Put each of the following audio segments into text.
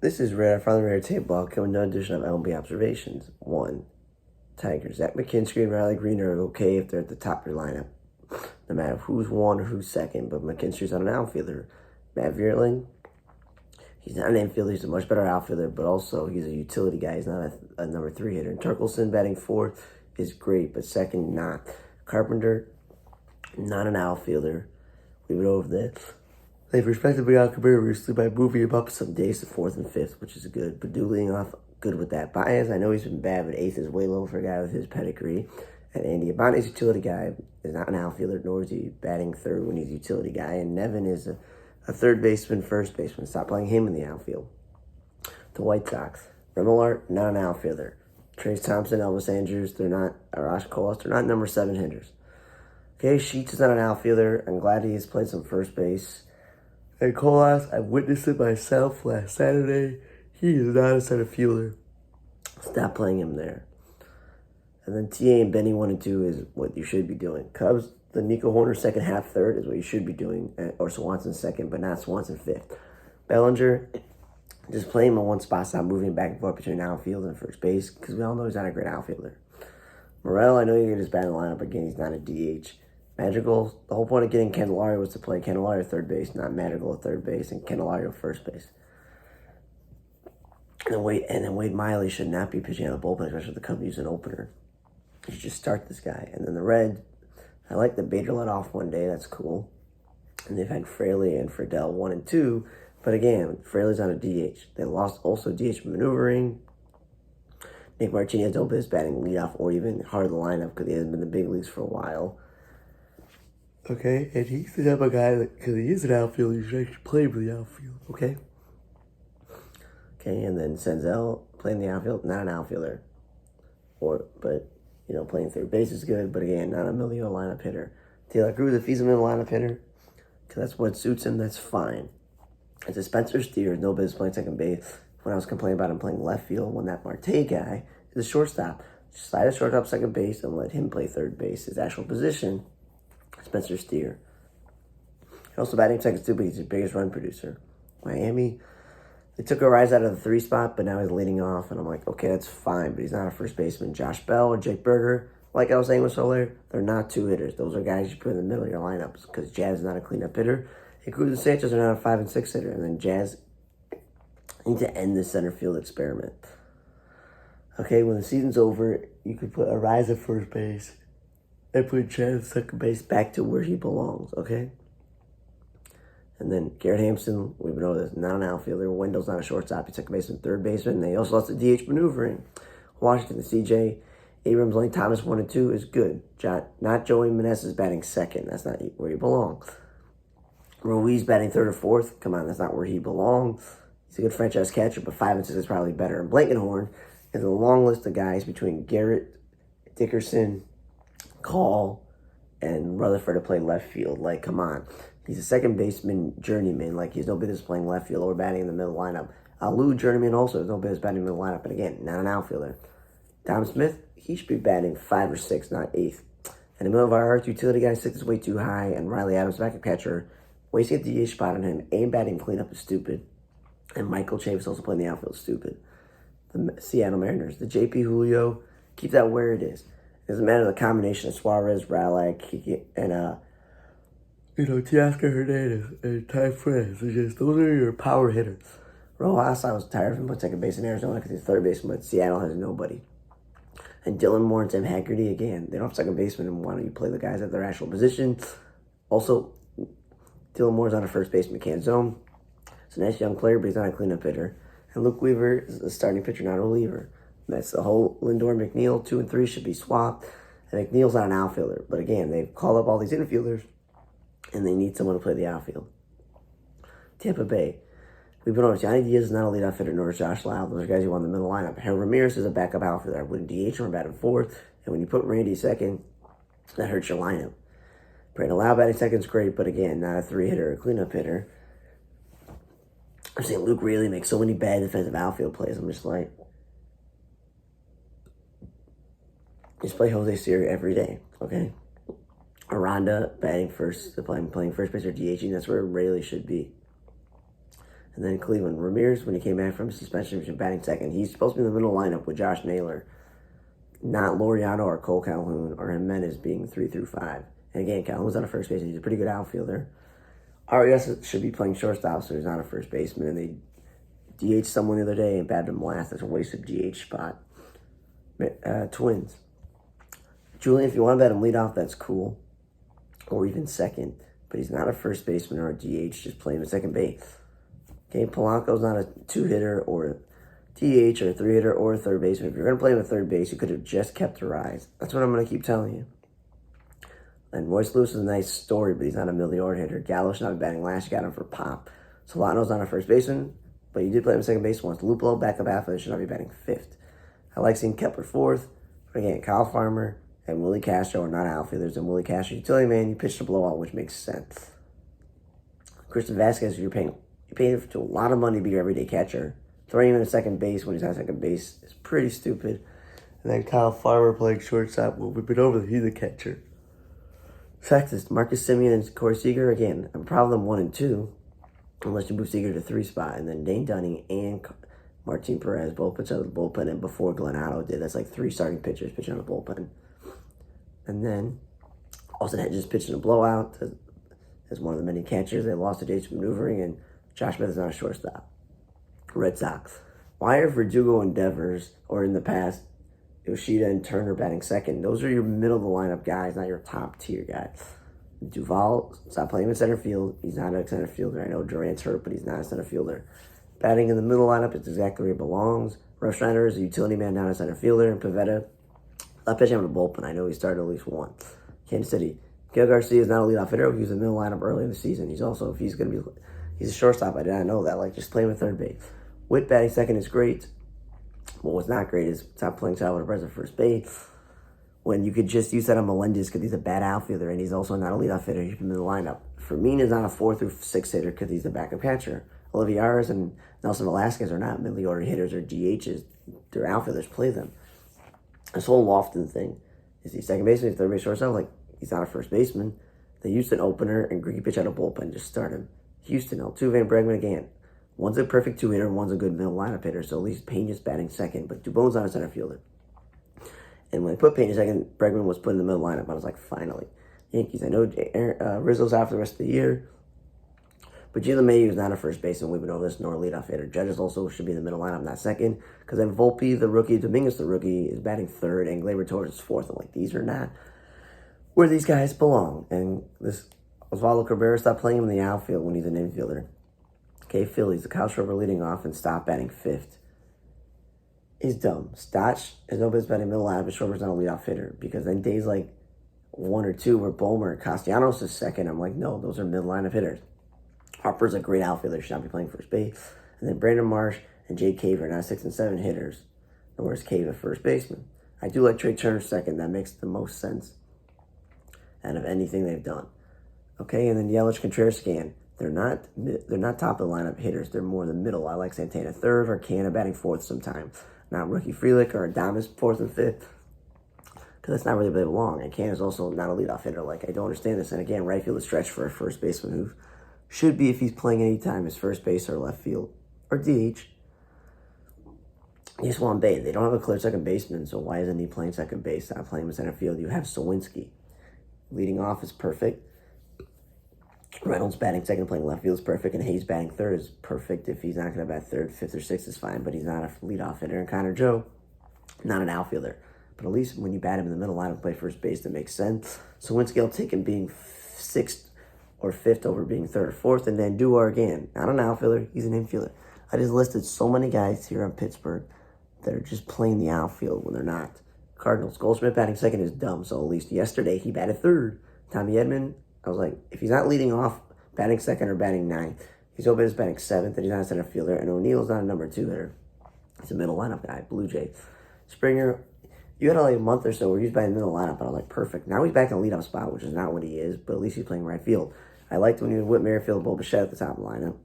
This is Rare from the Rare Tape Ball coming to another edition of MLB Observations. 1. Tigers. Zach McKinstry and Riley Green are okay if they're at the top of your lineup, no matter who's one or who's second, but McKinstry's not an outfielder. Matt Vierling, he's not an infielder, he's a much better outfielder, but also he's a utility guy. He's not a number 3 hitter. And Turkelson batting fourth is great, but second, not. Carpenter, not an outfielder. Leave it over there. They've respectively outcompeted recently by moving him up some days to 4th and 5th, which is good. But leading off good with that. Baez, I know he's been bad, but 8th is way low for a guy with his pedigree. And Andy Abani's utility guy is not an outfielder, nor is he batting third when he's a utility guy. And Nevin is a third baseman, first baseman. Stop playing him in the outfield. The White Sox. Remillard, not an outfielder. Trace Thompson, Elvis Andrews, they're not, Arash Colas, they're not number 7 hitters. Okay, Sheets is not an outfielder. I'm glad he has played some first base. And Colas, I witnessed it myself last Saturday. He is not a center fielder. Stop playing him there. And then TA and Benny 1 and 2 is what you should be doing. Cubs, the Nico Horner second half third is what you should be doing. Or Swanson second, but not Swanson fifth. Bellinger, just play him in one spot. Stop moving back and forth between outfield and first base. Because we all know he's not a great outfielder. Morel, I know you're just batting lineup. Again, he's not a DH. Madrigal, the whole point of getting Candelario was to play Candelario third base, not Madrigal at third base and Candelario first base. And then Wade Miley should not be pitching out of the bullpen, especially if the Cubs use an opener. You should just start this guy. And then the Red, I like that Bader let off one day. That's cool. And they've had Fraley and Friedel 1 and 2. But again, Fraley's on a DH. They lost also DH maneuvering. Nick Martinez no business batting leadoff or even hard the lineup because he hasn't been in the big leagues for a while. Okay, and he's the type of guy that, because he is an outfielder, you should actually play for the outfield, okay? Okay, and then Senzel playing the outfield, not an outfielder. But playing third base is good, but again, not a middle lineup hitter. Taylor Cruz, if he's a middle lineup hitter, because that's what suits him, that's fine. It's a Spencer Steer, no business playing second base. When I was complaining about him playing left field, when that Marte guy is a shortstop, just slide a shortstop second base and let him play third base, his actual position. Spencer Steer. Also batting second too, but he's the biggest run producer. Miami, they took a rise out of the 3 spot, but now he's leading off, and I'm like, okay, that's fine, but he's not a first baseman. Josh Bell or Jake Berger, like I was saying with Soler, they're not 2 hitters. Those are guys you put in the middle of your lineups because Jazz is not a cleanup hitter. And Cruz and Sanchez are not a 5 and 6 hitter, and then Jazz need to end the center field experiment. Okay, when the season's over, you could put a rise at first base and put Jazz second base back to where he belongs, okay? And then Garrett Hampson, we know this, not an outfielder. Wendell's not a shortstop. He's second baseman, third baseman. And they also lost the DH maneuvering. Washington, the CJ Abrams, Lane Thomas 1 and 2 is good. Not Joey Meneses batting second. That's not where he belongs. Ruiz batting third or fourth. Come on, that's not where he belongs. He's a good franchise catcher, but 5 and 6 is probably better. And Blankenhorn is a long list of guys between Garrett, Dickerson, Call, and Rutherford to play left field. Like, come on. He's a second baseman journeyman. Like, he's no business playing left field or batting in the middle lineup. Alou journeyman also has no business batting in the middle lineup. But again, not an outfielder. Tom Smith, he should be batting 5 or 6, not 8th. In the middle of our earth, utility guy 6 is way too high. And Riley Adams, backup catcher, wasting a DH spot on him. Aim batting cleanup is stupid. And Michael Chavis also playing the outfield is stupid. The Seattle Mariners, the JP Julio, keep that where it is. It doesn't matter the combination of Suarez, Raleigh, Kiki, and Teoscar Hernandez and Ty France. Those are your power hitters. Rojas, I was tired of him playing second base in Arizona because he's third baseman, but Seattle has nobody. And Dylan Moore and Tim Haggerty, again, they don't have second baseman, and why don't you play the guys at their actual position? Also, Dylan Moore's not a first baseman, can't zone. It's a nice young player, but he's not a cleanup hitter. And Luke Weaver is a starting pitcher, not a reliever. That's the whole Lindor McNeil 2 and 3 should be swapped. And McNeil's not an outfielder. But again, they've called up all these infielders and they need someone to play the outfield. Tampa Bay. We've been over Johnny Diaz is not a leadoff hitter, nor is Josh Lau. Those are guys you want in the middle lineup. Harold Ramirez is a backup outfielder. I wouldn't DH or bat him fourth. And when you put Randy second, that hurts your lineup. Brandon Lau batting second is great, but again, not a 3 hitter or cleanup hitter. I'm saying Luke really makes so many bad defensive outfield plays. I'm just like, just play Jose Siri every day, okay? Aranda batting first, playing first base or DHing. That's where it really should be. And then Cleveland. Ramirez, when he came back from suspension, was batting second. He's supposed to be in the middle lineup with Josh Naylor, not Laureano or Cole Calhoun or Jimenez being 3 through 5. And again, Calhoun's on a first base, and he's a pretty good outfielder. Arias should be playing shortstop, so he's not a first baseman. And they DH someone the other day and batted him last. That's a wasted DH spot. Twins. Julian, if you want to bet him leadoff, that's cool. Or even second. But he's not a first baseman or a DH, just playing the second base. Okay, Polanco's not a 2-hitter or a DH or a 3-hitter or a third baseman. If you're going to play him at third base, you could have just kept your eyes. That's what I'm going to keep telling you. And Royce Lewis is a nice story, but he's not a million-yard hitter. Gallo should not be batting last. You got him for pop. Solano's not a first baseman, but you did play him second base once. Luplo, backup athlete, should not be batting fifth. I like seeing Kepler fourth. But again, Kyle Farmer and Willie Castro are not outfielders. And Willie Castro, utility man, you pitched a blowout, which makes sense. Christian Vasquez, you're paying him a lot of money to be your everyday catcher. Throwing him in a second base when he's not second base is pretty stupid. And then Kyle Farmer playing shortstop. Well, we've been over that he's the catcher. Texas, Marcus Semien and Corey Seager, again, I'm proud of them 1 and 2, unless you move Seager to 3 spot. And then Dane Dunning and Martin Perez both pitched out of the bullpen, and before Glenn Otto did. That's like 3 starting pitchers pitching out of the bullpen. And then Austin Hedges pitched in a blowout as one of the many catchers. They lost to Jason Maneuvering, and Josh Smith is not a shortstop. Red Sox. Why are Verdugo and Devers, or in the past, Yoshida and Turner batting second? Those are your middle of the lineup guys, not your top tier guys. Duvall, stop playing him in center field. He's not a center fielder. I know Durant's hurt, but he's not a center fielder. Batting in the middle lineup is exactly where he belongs. Rush Schneider is a utility man down a center fielder. And Pivetta, I'll pitch him in the bullpen. I know he started at least once. Kansas City. Gil Garcia is not a leadoff hitter. He was in the middle lineup early in the season. He's a shortstop. I did not know that. Like, just play him at third base. Witt batting second is great. What was not great is stop playing Salvador Perez at first base when you could just use that on Melendez because he's a bad outfielder and he's also not a leadoff hitter. He's in the lineup. Fermin is not a 4 through 6 hitter because he's the backup catcher. Olivares and Nelson Velasquez are not middle order hitters or DHs. They're outfielders. Play them. This whole Lofton thing is he second baseman, he's third base shortstop. Like, he's not a first baseman. They used an opener and Greedy pitch out of bullpen. Just start him. Houston, Altuve and Bregman again. One's a perfect 2-hitter, one's a good middle lineup hitter, so at least Payne is batting second, but Dubon's not a center fielder. And when they put Payne in second, Bregman was put in the middle lineup. I was like, finally. Yankees, I know Rizzo's out for the rest of the year, but Gio LeMahieu is not a first baseman. We've been over this, nor a leadoff hitter. Judges also should be in the middle lineup, not second, because then Volpe, the rookie, Dominguez, the rookie, is batting third, and Gleyber Torres is fourth. I'm like, these are not where these guys belong. And this Osvaldo Cabrera, stop playing him in the outfield when he's an infielder. Okay, Phillies, the Kyle Schwarber leading off and stop batting fifth is dumb. Stotch has no business batting middle lineup, but Schwarber's not a leadoff hitter because then days like 1 or 2 where Bulmer, Castellanos is second. I'm like, no, those are middle lineup hitters. Harper's a great outfielder, should not be playing first base. And then Brandon Marsh and Jake Cave are now 6 and 7 hitters. And where's Cave a first baseman? I do like Trey Turner second. That makes the most sense out of anything they've done. Okay, and then Yelich Contreras again. They're not top of the lineup hitters. They're more in the middle. I like Santana third or Canna batting fourth sometimes. Not rookie Frelick or Adames fourth and fifth. Because that's not really where they belong. And Canna's also not a leadoff hitter. Like, I don't understand this. And again, right field is stretched for a first baseman who should be, if he's playing any time, is first base or left field or DH. He's Juan Bay. They don't have a clear second baseman, so why isn't he playing second base? Not playing him in center field. You have Sawinski. Leading off is perfect. Reynolds batting second, playing left field is perfect, and Hayes batting third is perfect. If he's not going to bat third, fifth, or sixth is fine, but he's not a leadoff hitter. And Connor Joe, not an outfielder. But at least when you bat him in the middle lineup, play first base, that makes sense. So Winsky will take him being sixth or fifth over being third or fourth, and then Duar again. Not an outfielder, he's an infielder. I just listed so many guys here on Pittsburgh that are just playing the outfield when they're not. Cardinals, Goldschmidt batting second is dumb, so at least yesterday he batted third. Tommy Edman, I was like, if he's not leading off, batting second or batting ninth, he's open as batting seventh, and he's not a center fielder. And O'Neill's not a number 2 hitter. He's a middle lineup guy, Blue Jays. Springer, you had like a month or so where he was batting middle lineup, and I was like, perfect. Now he's back in the leadoff spot, which is not what he is, but at least he's playing right field. I liked when he was Whit Merrifield, Bo Bichette at the top of the lineup.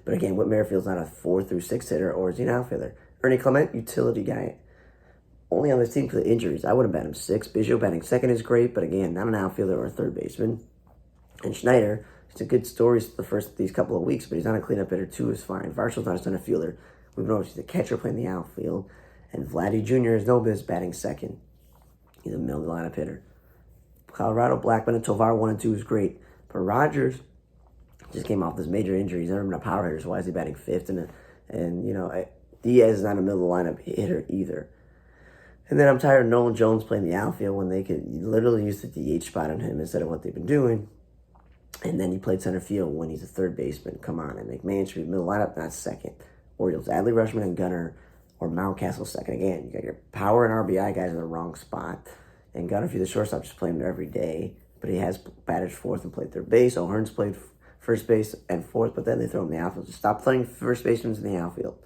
But again, Whit Merrifield's not a 4 through 6 hitter, or is he an outfielder? Ernie Clement, utility guy. Only on this team because of injuries. I would have bet him 6. Biggio batting second is great, but again, not an outfielder or a third baseman. And Schneider, he's It's a good story these couple of weeks, but he's not a cleanup hitter too. Is fine. Varshall's not a center fielder. We've noticed he's a catcher playing the outfield, and Vladdy Jr. is no biz batting second. He's a middle lineup hitter. Colorado, Blackman, and Tovar 1 and 2 is great, but Rogers just came off this major injury. He's never been a power hitter, so why is he batting fifth? And Diaz is not a middle lineup hitter either. And then I'm tired of Nolan Jones playing the outfield when they could literally use the DH spot on him instead of what they've been doing. And then he played center field when he's a third baseman. Come on. And McMahon should be middle lineup, not second. Orioles, Adley Rutschman and Gunnar, or Mountcastle second. Again, you got your power and RBI guys in the wrong spot. And Gunnar, if you're the shortstop, just play him every day. But he has batted fourth and played third base. O'Hearn's played first base and fourth, but then they throw him in the outfield. Just stop playing first basemen in the outfield.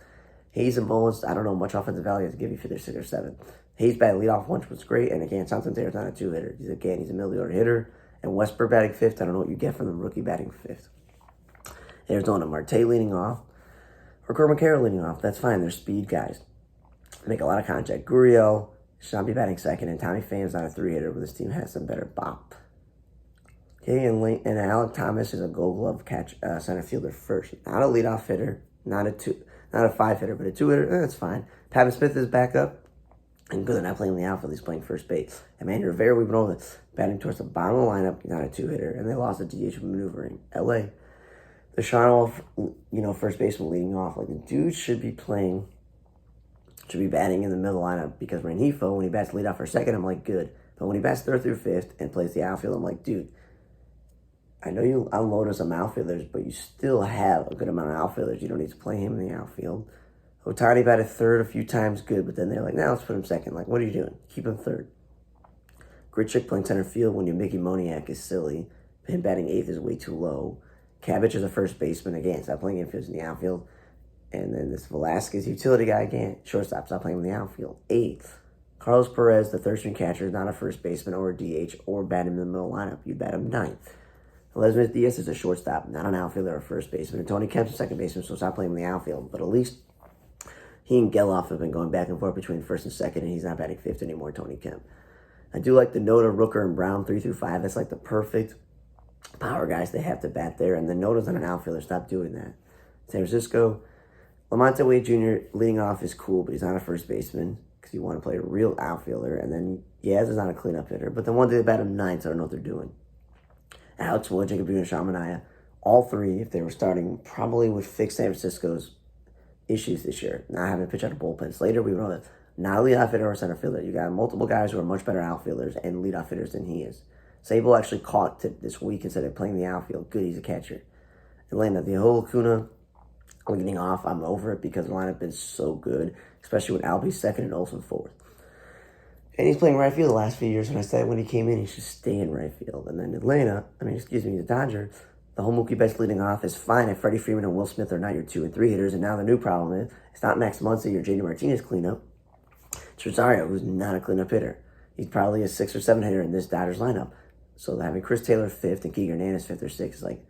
Hayes and Mullins, I don't know much offensive value to give you for their 6 or 7. Hayes batted leadoff once was great, and again, Santander's not a 2-hitter. He's a middle order hitter. And Westburg batting fifth, I don't know what you get from the rookie batting fifth. Arizona, Marte leading off, or Corbin Carroll leading off. That's fine. They're speed guys. Make a lot of contact. Gurriel should not be batting second, and Tommy Pham's not a 3-hitter, but this team has some better bop. Okay, and Alec Thomas is a Gold Glove catch center fielder first. Not a leadoff hitter, not a 5-hitter, but a 2-hitter. That's fine. Pavin Smith is back up. And good, they're not playing in the outfield. He's playing first base. Emmanuel Rivera, we've been over batting towards the bottom of the lineup, not a 2-hitter. And they lost the DH maneuvering. LA, the Sean first baseman leading off. Like, the dude should be batting in the middle lineup because Rengifo, when he bats leadoff for second, I'm like, good. But when he bats third through fifth and plays the outfield, I'm like, dude, I know you unloaded some outfielders, but you still have a good amount of outfielders. You don't need to play him in the outfield. Otani batted third a few times, good, but then they're like, now let's put him second. Like, what are you doing? Keep him third. Grichuk playing center field when your Mickey Moniak is silly. Him batting eighth is way too low. Cabbage is a first baseman again. Stop playing infields in the outfield. And then this Velasquez utility guy again. Shortstop, stop playing in the outfield. Eighth. Carlos Perez, the third string catcher, is not a first baseman or a DH or bat him in the middle lineup. You bat him ninth. Elizabeth Diaz is a shortstop, not an outfielder or a first baseman. And Tony Kemp's a second baseman, so stop playing in the outfield. But at least he and Geloff have been going back and forth between first and second, and he's not batting fifth anymore, Tony Kemp. I do like the Noda, Rooker, and Brown 3 through 5. That's like the perfect power guys they have to bat there. And the Noda's not an outfielder. Stop doing that. San Francisco, Lamonte Wade Jr. leading off is cool, but he's not a first baseman because you want to play a real outfielder. And then Yaz is not a cleanup hitter. But then one day they bat him ninth, so I don't know what they're doing. Alex Wood, Jacob Bruno, Shamanaya, all three, if they were starting, probably would fix San Francisco's issues this year. Not having to pitch out of bullpen. Slater, we know that. Not a leadoff hitter or center fielder. You got multiple guys who are much better outfielders and leadoff hitters than he is. Sable actually caught this week instead of playing the outfield. Good, he's a catcher. Atlanta, the whole Acuna leading off, I'm over it because the lineup has been so good, especially with Albie second and Olsen fourth. And he's playing right field the last few years, and I said when he came in, he should stay in right field. And then the Dodgers, the whole Mookie Betts leading off is fine if Freddie Freeman and Will Smith are not your 2 and 3 hitters. And now the new problem is it's not Max Muncy or JD Martinez cleanup. It's Rosario, who's not a cleanup hitter. He's probably a 6 or 7 hitter in this Dodgers lineup. So having Chris Taylor fifth and Kike Hernandez fifth or sixth is like,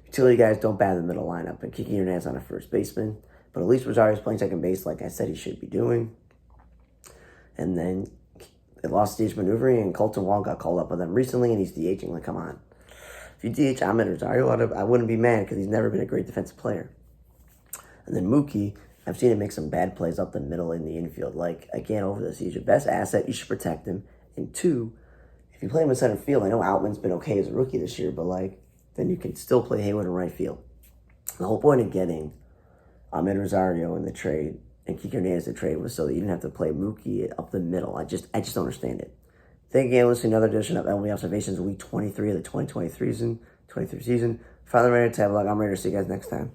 utility guys don't bat in the middle lineup. And Kike Hernandez on a first baseman. But at least Rosario's playing second base like I said he should be doing. And then they lost DH maneuvering, and Colton Wall got called up on them recently, and he's DHing. Like, come on. If you DH Ahmed Rosario, I wouldn't be mad because he's never been a great defensive player. And then Mookie, I've seen him make some bad plays up the middle in the infield. Like, again, over this, he's your best asset. You should protect him. And 2, if you play him in center field, I know Outman's been okay as a rookie this year, but, then you can still play Hayward in right field. The whole point of getting Ahmed Rosario in the trade and Kike Hernandez in the trade was so that you didn't have to play Mookie up the middle. I just don't understand it. Thank you for listening to another edition of MLB Observations, week 23 of the 2023 season. Father Raider Tablock. I'm ready to see you guys next time.